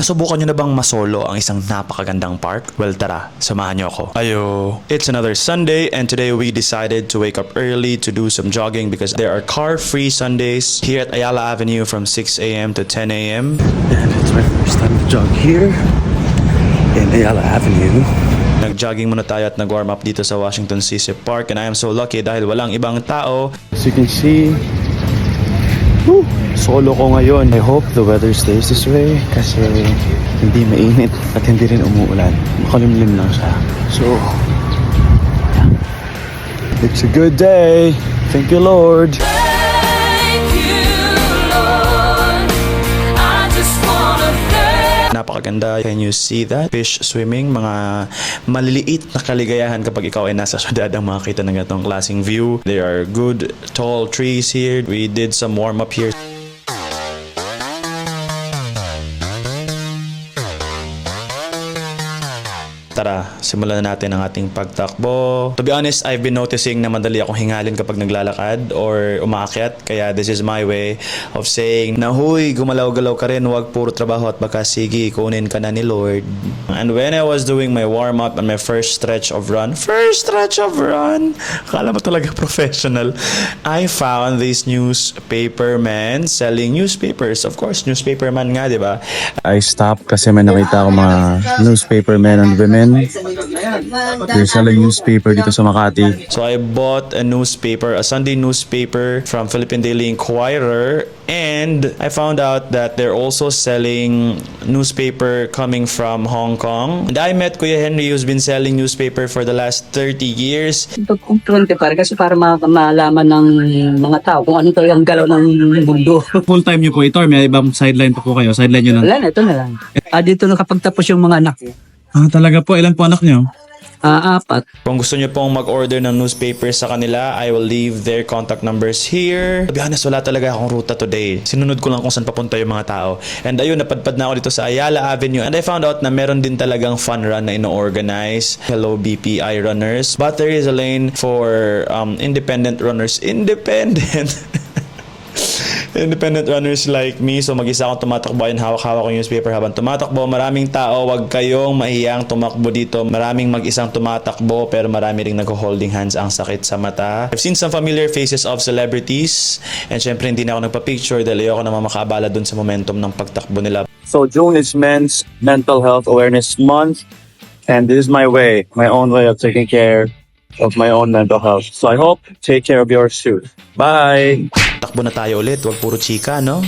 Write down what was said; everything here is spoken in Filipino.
Nasubukan nyo na bang masolo ang isang napakagandang park? Well, tara, samahan nyo ako. Ayo! It's another Sunday and today we decided to wake up early to do some jogging because there are car-free Sundays here at Ayala Avenue from 6 a.m. to 10 a.m. And it's my first time to jog here in Ayala Avenue. Nag-jogging muna tayo at nag-warm up dito sa Washington C.C. Park and I am so lucky dahil walang ibang tao. As you can see, solo ko ngayon. I hope the weather stays this way kasi hindi mainit at hindi rin umuulan. Makalimlim lang siya. So, it's a good day. Thank you, Lord. Napakaganda. Can you see that? Fish swimming, mga maliliit na kaligayahan kapag ikaw ay nasa syudad ang makakita ng ganitong klaseng view. There are good tall trees here. We did some warm up here. Tara, simulan na natin ang ating pagtakbo. To be honest, I've been noticing na madali akong hingalin kapag naglalakad or umaakyat. Kaya this is my way of saying na huy, gumalaw-galaw ka rin, huwag puro trabaho at baka sige, kunin ka na ni Lord. And when I was doing my warm-up and my first stretch of run, akala mo talaga professional, I found this newspaper man selling newspapers. Of course, newspaper man nga, di ba? I stopped kasi may nakita ako mga newspaper men and women. They're selling newspaper dito sa Makati. So I bought a newspaper, a Sunday newspaper from Philippine Daily Inquirer, and I found out that they're also selling newspaper coming from Hong Kong. And I met Kuya Henry who's been selling newspaper for the last 30 years. Pag-control ka para kasi para malaman ng mga tao kung ano to yung galaw ng mundo. Full time niyo po ito or may ibang sideline pa po kayo? Sideline niyo Wala na, ito na lang. Dito na kapag tapos yung mga anak ko. Talaga po? Ilan po anak niyo? 4. Kung gusto nyo pong mag-order ng newspaper sa kanila, I will leave their contact numbers here. To be honest, wala talaga akong ruta today. Sinunod ko lang kung saan papunta yung mga tao. And ayun, napadpad na ako dito sa Ayala Avenue. And I found out na meron din talagang fun run na ino-organize. Hello BPI runners. But there is a lane for independent runners. Independent runners like me. So mag-isa akong tumatakbo. Ayun, hawak-hawak ko yung newspaper habang tumatakbo. Maraming tao, wag kayong mahiyang tumakbo dito. Maraming mag-isang tumatakbo pero marami ring nag-holding hands, ang sakit sa mata. I've seen some familiar faces of celebrities and syempre hindi na ako nagpa-picture dahil ayoko naman makaabala dun sa momentum ng pagtakbo nila. So June is Men's Mental Health Awareness Month, and this is my own way of taking care of my own mental health. So I hope take care of yours too. Bye! Takbo na tayo ulit, wag puro chika, no?